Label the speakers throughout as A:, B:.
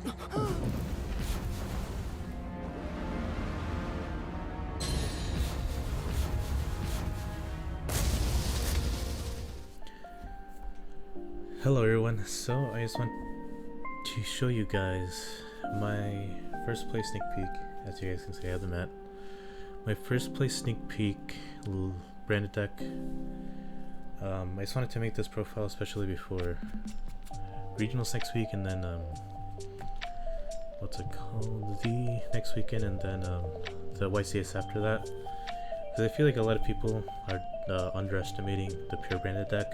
A: Hello everyone, so I just want to show you guys my first play sneak peek. As you guys can see, I have the mat. My first play sneak peek branded deck. I just wanted to make this profile especially before regionals next week, and then what's it called, the next weekend, and then the YCS after that, because I feel like a lot of people are underestimating the pure branded deck.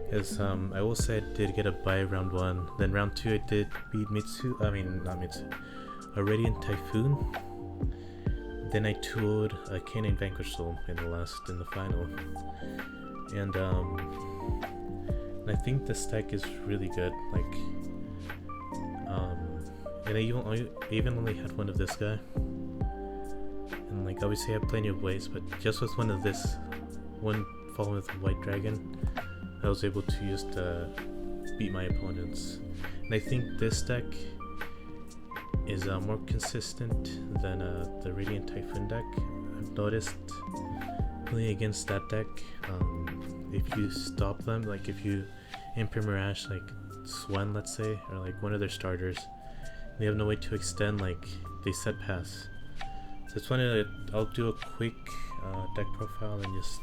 A: Because I will say I did get a buy round 1, then round 2 I did beat a Radiant Typhoon, then I tooled a Canine Vanquish Soul in the final, and I think this deck is really good, like, and I even only had one of this guy, and like obviously I have plenty of ways, but just with one of this, one following with White Dragon, I was able to just beat my opponents. And I think this deck is more consistent than the Radiant Typhoon deck. I've noticed playing against that deck, if you stop them, like if you Imper Mirage like Swen, let's say, or like one of their starters, they have no way to extend, like they set pass. So it's funny, I'll do a quick deck profile and just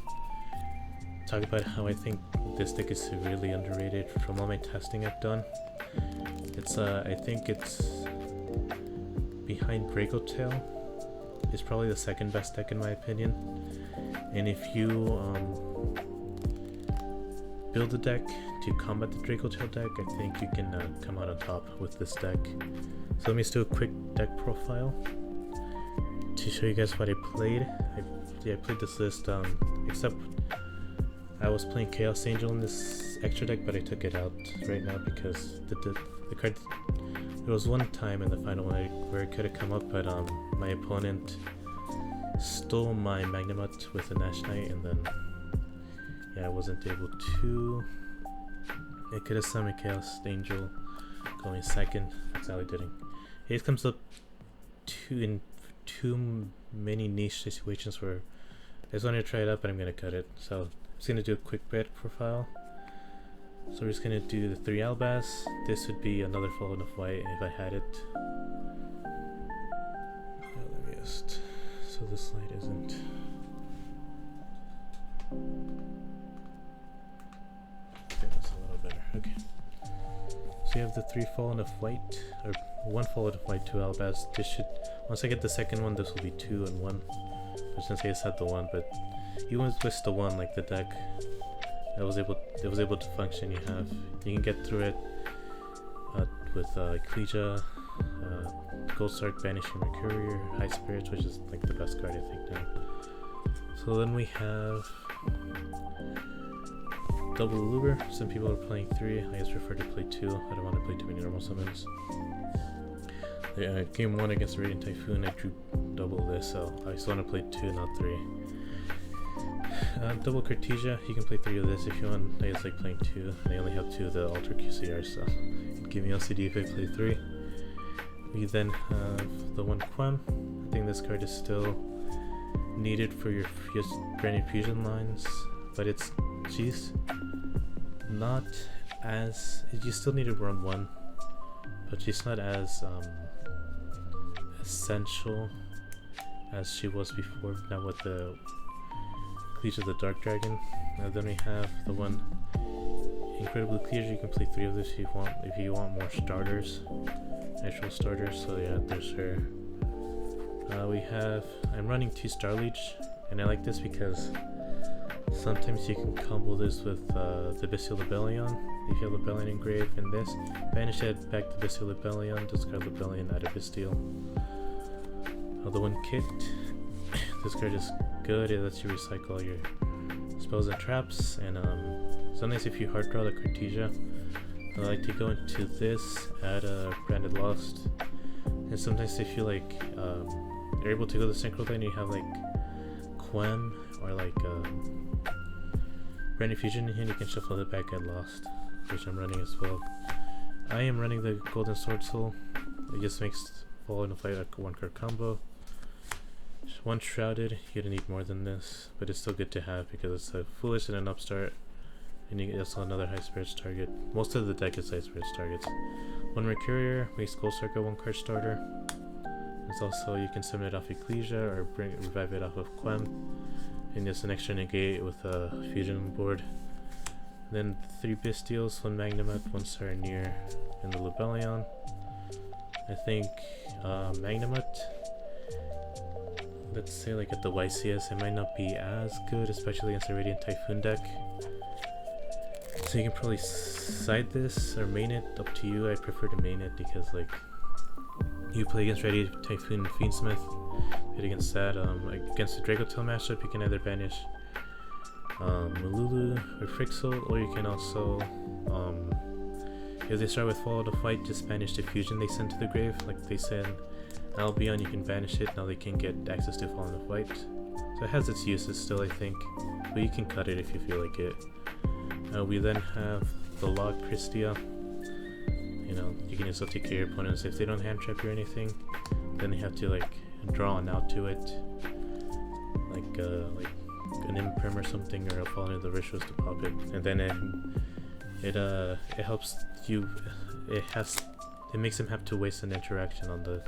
A: talk about how I think this deck is severely underrated from all my testing I've done. It's I think it's behind Brago Tail. It's probably the second best deck in my opinion. And if you build a deck to combat the Draco Tail deck, I think you can come out on top with this deck. So let me just do a quick deck profile to show you guys what I played. I played this list, except I was playing Chaos Angel in this extra deck, but I took it out right now because the card, there was one time in the final where it could have come up, but my opponent stole my Magnamut with a Nash Knight, and then yeah, I wasn't able to. I could have summoned Chaos Angel going second. That's how I did it. It comes up in too many niche situations where I just wanted to try it out, but I'm gonna cut it. So I'm just gonna do a quick bet profile. So we're just gonna do the 3 Albaz. This would be another Fallen of White if I had it. Let me just, so this light isn't. Okay, that's a little better. Okay. So you have the 3 Fallen of White, or 1 Fallen of White, 2 Albaz. This should, once I get the second one, this will be 2 and 1. But since I just had the 1, but even with the 1, like the deck, it was able to function. You can get through it with Ecclesia, Gold Sark, Banishing Mercurier, High Spirits, which is like the best card I think now. So then we have Double Luber. Some people are playing 3. I just prefer to play 2. I don't want to play too many normal summons. Game 1 against Radiant Typhoon, I drew double this, so I just want to play 2, not 3. Double Cartesia, you can play 3 of this if you want. I just like playing 2. I only have 2 of the Alter QCR, so give me LCD if I play 3. We then have the 1 Quem. I think this card is still needed for your branded fusion lines, but she's not as, you still need it round 1, but she's not as essential as she was before now with the Ecclesia of the Dark Dragon. Then we have the 1 Incredible Ecclesia. You can play 3 of this if you want more starters, actual starters. So yeah, there's her. I'm running 2 Star Leech, and I like this because sometimes you can combo this with the Bestial Lebellion. If you have Lebellion engraved in this, banish it back to Bestial Lebellion, discard Lebellion, add a Bestial. The 1 Kit. This card is good. It lets you recycle all your spells and traps, and sometimes if you hard draw the Cartesia, I like to go into this, add a Branded Lost, and sometimes if you like you're able to go to the Synchro Lane, you have like Quem or like Branded Fusion in here, you can shuffle it back at Lost, which I'm running as well. I am running the Golden Sword Soul. It just makes Fall in the Fight like a 1-card combo. One Shrouded, you don't need more than this, but it's still good to have because it's a Foolish and an Upstart, and you get also another High Spirits target. Most of the deck is High Spirits targets. One Mercurier makes Goldsark a 1-card starter. It's also, you can summon it off Ecclesia or revive it off of Quem, and just an extra negate with a fusion board. Then 3 Bystials, 1 Magnemite, 1 Saronir, and the Lebellion. I think Magnemite, let's say like at the YCS, it might not be as good, especially against a Radiant Typhoon deck. So you can probably side this or main it, up to you. I prefer to main it because like you play against Radiant Typhoon and Fiendsmith, hit against that. Against the Dracotail matchup, you can either banish Malulu or Frixel, or you can also, if they start with Fall of the Fight, just banish the fusion they send to the grave. Like they send Albion, you can banish it, now they can get access to Fall in the Fight. So it has its uses still, I think, but you can cut it if you feel like it. We then have the Log Christia. You know, you can also take care of your opponents if they don't hand trap you or anything. Then you have to like draw an out to it, like an Imperm or something, or a Fall into the Rituals to pop it, and then it helps you. It makes them have to waste an interaction on the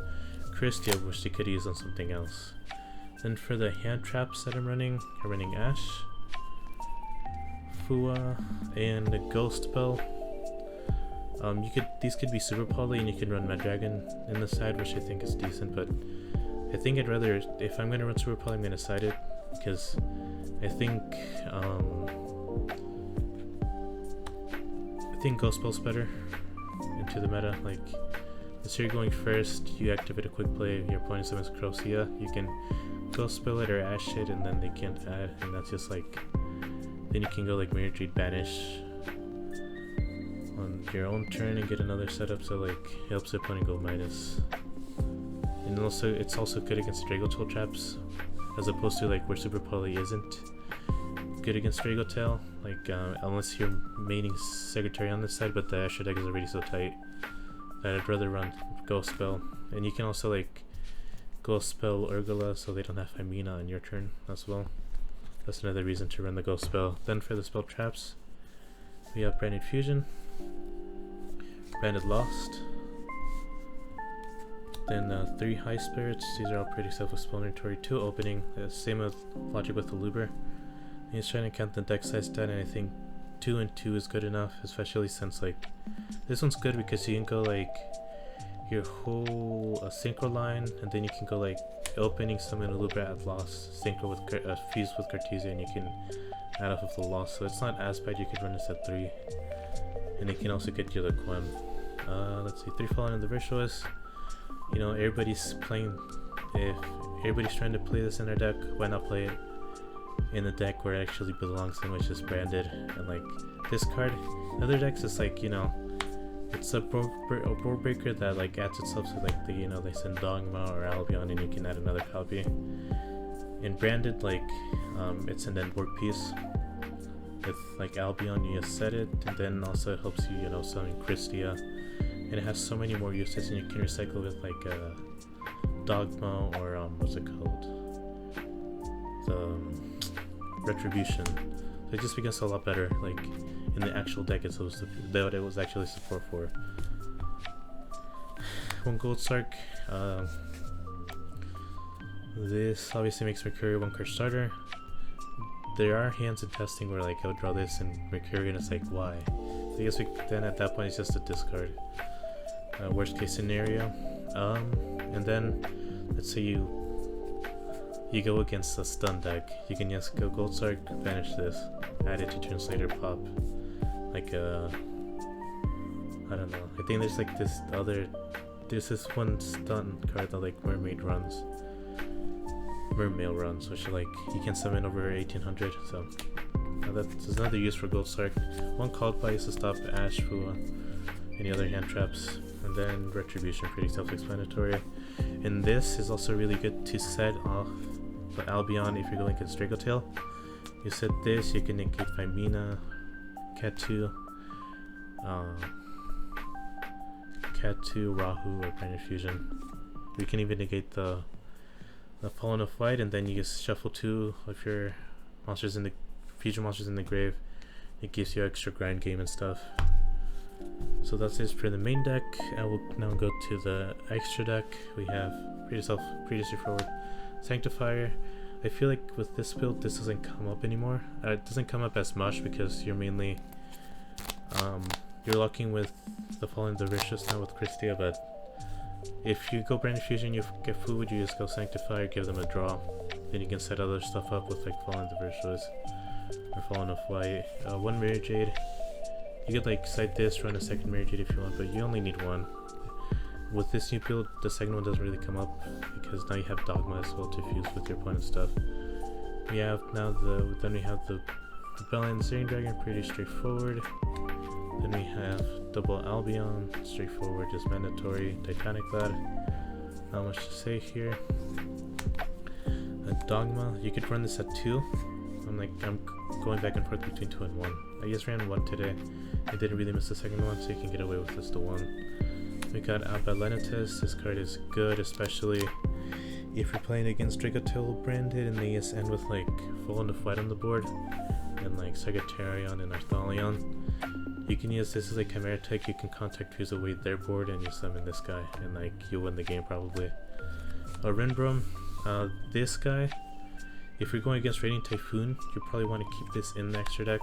A: Christia, which they could use on something else. Then for the hand traps that I'm running Ash, Fua, and a Ghost Spell. These could be Super Poly, and you can run Mad Dragon in the side, which I think is decent. But I think I'd rather, if I'm gonna run Super Poly, I'm gonna side it because I think Ghost Spell's better into the meta. Like, as you're going first, you activate a quick play. Your opponent summons Crocia. You can Ghost Spell it or Ash it, and then they can't add, and that's just like. Then you can go like Mirror Dreed Banish on your own turn and get another setup, so like it helps the opponent go minus. And also it's also good against Dragotail traps, as opposed to like where Super Poly isn't good against Dragotail, like unless you're maining Secretary on this side, but the Asher deck is already so tight that I'd rather run Ghost Spell. And you can also like Ghost Spell Urgula so they don't have Hymena on your turn as well. That's another reason to run the Ghost Spell. Then for the spell traps, we have Branded Fusion, Branded Lost, then 3 High Spirits. These are all pretty self-explanatory. 2 Opening, same with logic with the Luber. He's trying to count the deck size down, and I think 2 and 2 is good enough, especially since like this one's good because you can go like your whole synchro line, and then you can go like opening, summon a Luber at loss, synchro with fuse with Cartesia, and you can add off of the loss. So it's not as bad. You could run this at 3, and it can also get you the Quem. Let's see, 3 Fallen in the Ritualist. You know, everybody's playing. If everybody's trying to play this in their deck, why not play it in the deck where it actually belongs in, which is Branded? And like this card, other decks is like, you know, it's a board breaker that like adds itself to like the, you know, they send Dogma or Albion, and you can add another copy. In Branded, like it's an end board piece. With like Albion, you just set it, and then also it helps you, you know, summon Christia, and it has so many more uses, and you can recycle with like Dogma or what's it called, the Retribution. So it just becomes a lot better, like in the actual deck it's supposed to be, that it was actually support for. 1 Goldsark. This obviously makes Mercurial 1-card starter. There are hands in testing where like I would draw this and Mercurial, and it's like, why? So I guess then at that point it's just a discard. Worst case scenario. And then let's say you go against a stun deck, you can just go Goldsark, banish this, add it to Translator, pop like I don't know, I think there's like there's this one stun card that like Mermaid runs, Mermail runs, which like you can summon over 1800, so that's another use for Goldsark. 1 Called By is to stop Ash, Fua, any other hand traps, and then Retribution, pretty self-explanatory. And this is also really good to set off the Albion if you're going against Dracotail. You set this, you can negate Hymena, Katu, Cat 2, Rahu, or Brand Fusion. You can even negate the Fallen of Light, and then you just shuffle 2 of your monsters in the fusion monsters in the grave. It gives you extra grind game and stuff. So that's it for the main deck. I will now go to the extra deck. We have pretty straightforward Sanctifier. I feel like with this build, this doesn't come up anymore. It doesn't come up as much because you're mainly you're locking with the Fallen Dervishus now with Christia, but if you go Brand Fusion, you get food, you just go Sanctifier, give them a draw. Then you can set other stuff up with like Fallen Dervishus or Fallen of White. 1 Mirror Jade. You could like side this, run a second Mirror Jade if you want, but you only need 1. With this new build, the second one doesn't really come up because now you have Dogma as well to fuse with your opponent's stuff. We have now then we have the Belian Searing Dragon, pretty straightforward. Then we have double Albion, straightforward, just mandatory. Titanic Lad, not much to say here. A Dogma, you could run this at 2. I'm going back and forth between 2 and 1. I just ran 1 today. I didn't really miss the second one, so you can get away with just the 1. We got Abba Lenitus. This card is good, especially if you're playing against Dracotail branded and they just end with like Fallen of White on the board and like Sagittarion and Arthalion. You can use this as a Chimera tech. You can contact fuse away their board and you summon this guy, and like you win the game probably. Rinbrom, this guy, if you're going against Radiant Typhoon, you probably want to keep this in the extra deck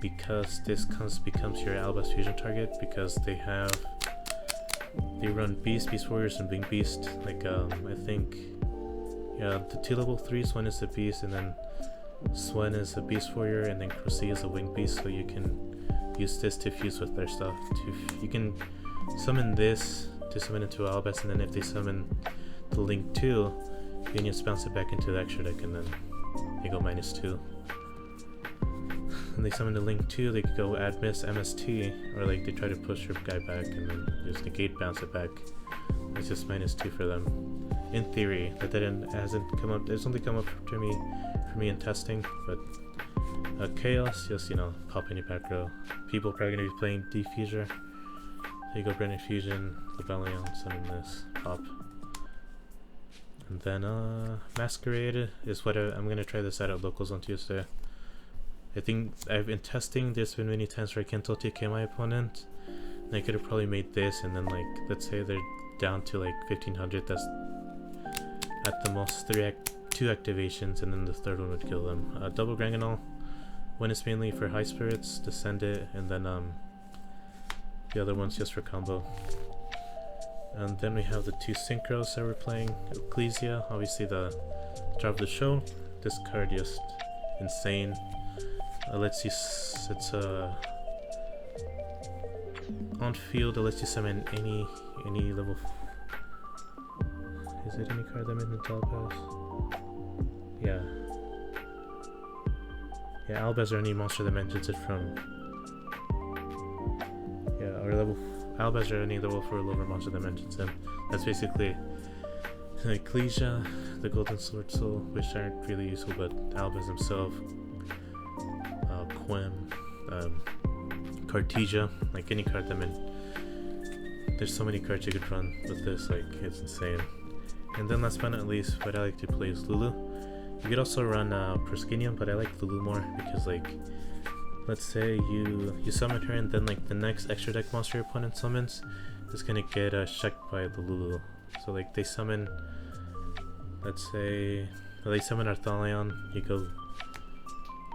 A: because this becomes your Albas fusion target, because they run Beast Warriors, and Wing Beast. Like I think, yeah, the 2 level 3s, one is a Beast, and then Swen is a Beast Warrior, and then Crusade is a Wing Beast. So you can use this to fuse with their stuff. You can summon this to summon into Albas, and then if they summon the Link 2, you can just bounce it back into the extra deck, and then they go -2. And they summon the Link 2, they could go add Miss MST, or like they try to push your guy back and then just negate, bounce it back. It's just -2 for them. In theory, that hasn't come up. It's only come up for me in testing, but Chaos, just pop any back row. People are probably gonna be playing Diffuser. So you go Brand Fusion, the Belion, summon this, pop. And then Masquerade is what I'm gonna try this out at locals on Tuesday. I think I've been testing. There's been many times where I can TK my opponent, and I could have probably made this, and then like let's say they're down to like 1500. That's at the most 2 activations, and then the third one would kill them. Double Granganol. One is mainly for high spirits to send it, and then the other one's just for combo. And then we have the 2 synchros that we're playing. Ecclesia, obviously the star of the show. This card just insane. Lets you it's on field. It lets you summon any level. Is it any card that made the top house? Yeah. Yeah, Albas or any monster that mentions it from. Yeah, or level. Albas or any level 4 lower monster that mentions him. That's basically Ecclesia, the Golden Sword Soul, which aren't really useful, but Albas himself, Quem, Cartesia, like any card that there's so many cards you could run with this, like it's insane. And then last but not least, what I like to play is Lulu. You could also run Proskinium, but I like Lulu more because like, let's say you summon her, and then like the next extra deck monster your opponent summons is gonna get checked by the Lulu. So like they summon, let's say they summon Arthalion, you go,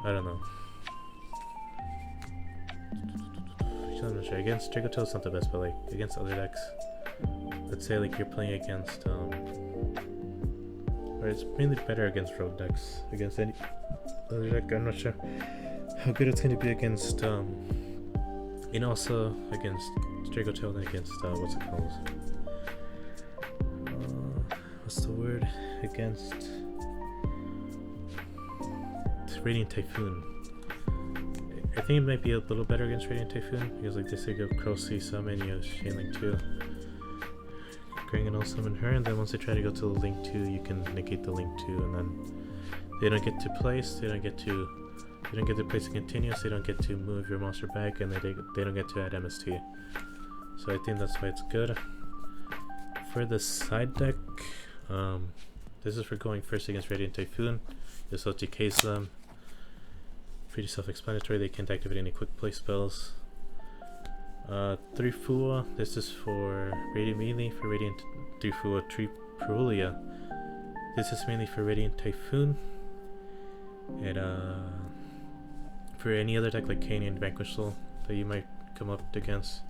A: I don't know. I'm not sure. Against Dracotail it's not the best, but like against other decks, let's say like you're playing against or it's mainly better against rogue decks. Against any other deck, I'm not sure how good it's going to be against and also against Dracotail than against what's it called? What's the word? Against Radiant Typhoon. I think it might be a little better against Radiant Typhoon because like they say go Crossy summon, you have Chain Link 2. Granganol summon her, and then once they try to go to the Link 2, you can negate the Link 2, and then they don't get to place, they don't get to place a continuous, they don't get to move your monster back, and they don't get to add MST. so I think that's why it's good. For the side deck, this is for going first against Radiant Typhoon. You'll still decase them. Pretty self-explanatory. They can't activate any quick play spells. 3 Fua. This is for Radiant mainly for Radiant 3 Fua 3 Perulia. This is mainly for Radiant Typhoon. And for any other deck like Canyon Vanquish Soul that you might come up against.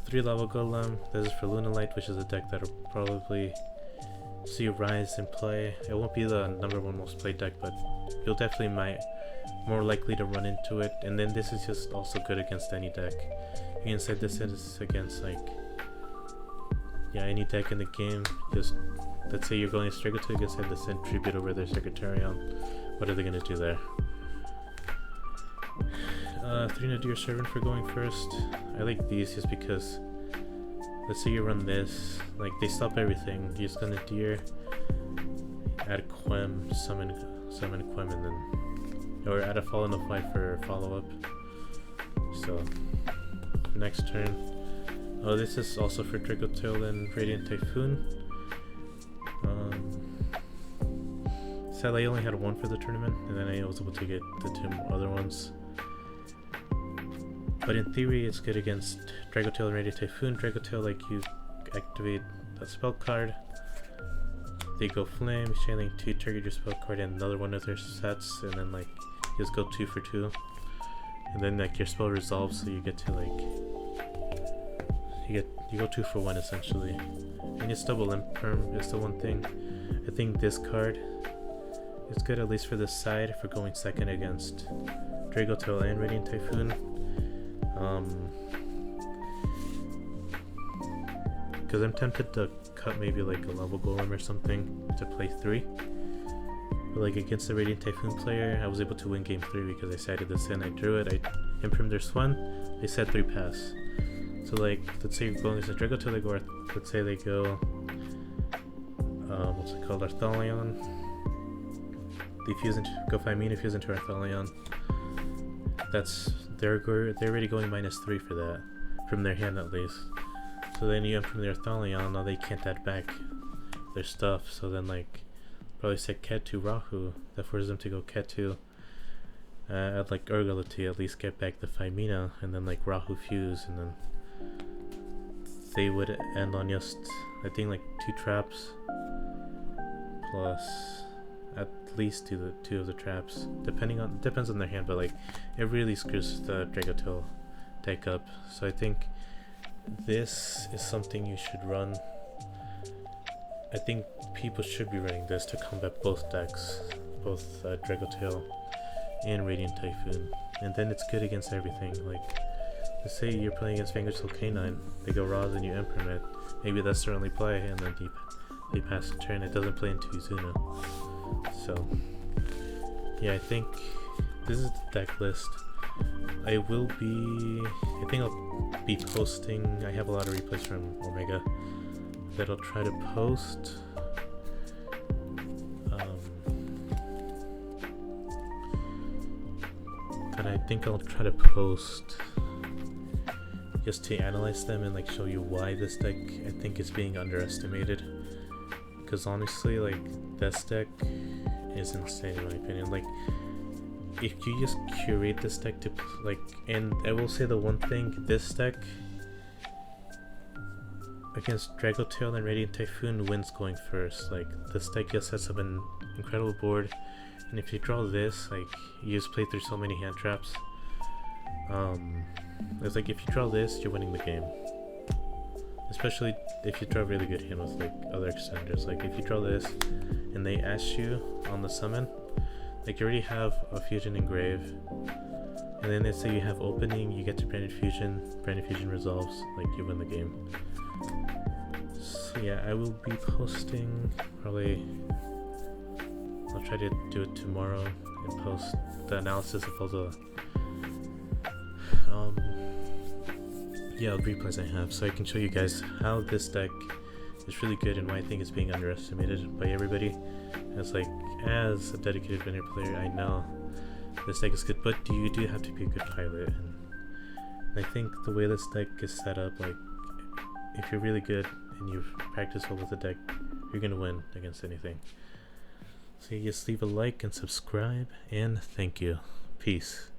A: 3 Lava Golem. This is for Lunalight, which is a deck that'll probably see Rise in play. It won't be the #1 most played deck, but you'll definitely more likely to run into it. And then this is just also good against any deck. You can set this against like any deck in the game. Just let's say you're going to Striggle 2, you can set this in Tribute over their Secretarion. What are they gonna do there? 3 Nadir Servant for going first. I like these just because let's say you run this, like they stop everything. You just gonna Nadir, add Quem, summon Quem, and then or add a Fallen of Light for follow up. So next turn. Oh, this is also for Dracotail and Radiant Typhoon. Sadly, I only had 1 for the tournament, and then I was able to get the 2 other ones. But in theory, it's good against Dracotail and Radiant Typhoon. Dracotail, like you activate a spell card, they go Flame, Chain 2, trigger your spell card, and another one of their sets, and then like you just go 2 for 2, and then like your spell resolves, so you get to like you go 2 for 1 essentially, and it's double Imperm is the one thing. I think this card is good at least for this side for going second against Dracotail and Radiant Typhoon. Because I'm tempted to cut maybe like a Lava Golem or something to play 3. But like against the Radiant Typhoon player, I was able to win game 3 because I sided this in, I drew it, I imprimed their Swan, they said 3 pass. So like, let's say you're going against a Dracotail, they go, let's say they go, what's it called, Arthalion. They fuse into, go Fimina, fuse into Arthalion. That's, they're already going -3 for that, from their hand at least. So then you from their Arthalion, now they can't add back their stuff, so then like, probably set Ketu Rahu, that forces them to go Ketu, add like Urgala to at least get back the Fimina, and then like Rahu fuse, and then they would end on just, I think like 2 traps, plus at least 2 of the traps, depends on their hand, but like it really screws the Dracotail deck up. So I think this is something you should run. I think people should be running this to combat both decks, both Dracotail and Radiant Typhoon, and then it's good against everything. Like let's say you're playing against Vanquish Soul Canine, they go Raw and you Imperm it, maybe that's their only play, and then they pass the turn, it doesn't play into Izuna. So yeah, I think this is the deck list. I think I'll be posting, I have a lot of replays from Omega that I'll try to post. And I think I'll try to post just to analyze them and like show you why this deck I think is being underestimated. Because honestly, like this deck is insane in my opinion. Like if you just curate this deck to like, and I will say the one thing, this deck against Dracotail and Radiant Typhoon wins going first. Like this deck just sets up an incredible board, and if you draw this, like you just play through so many hand traps. It's like if you draw this, you're winning the game. Especially if you draw a really good hand with like other extenders. Like if you draw this and they ask you on the summon, like you already have a fusion engrave, and then they say you have opening, you get to Branded Fusion resolves, like you win the game. So yeah, I will be posting probably, I'll try to do it tomorrow and post the analysis of all the replays I have, so I can show you guys how this deck is really good and why I think it's being underestimated by everybody. As a dedicated Vineyard player, I know this deck is good, but you do have to be a good pilot, and I think the way this deck is set up, like, if you're really good and you've practiced well with the deck, you're gonna win against anything. So you just leave a like and subscribe, and thank you. Peace.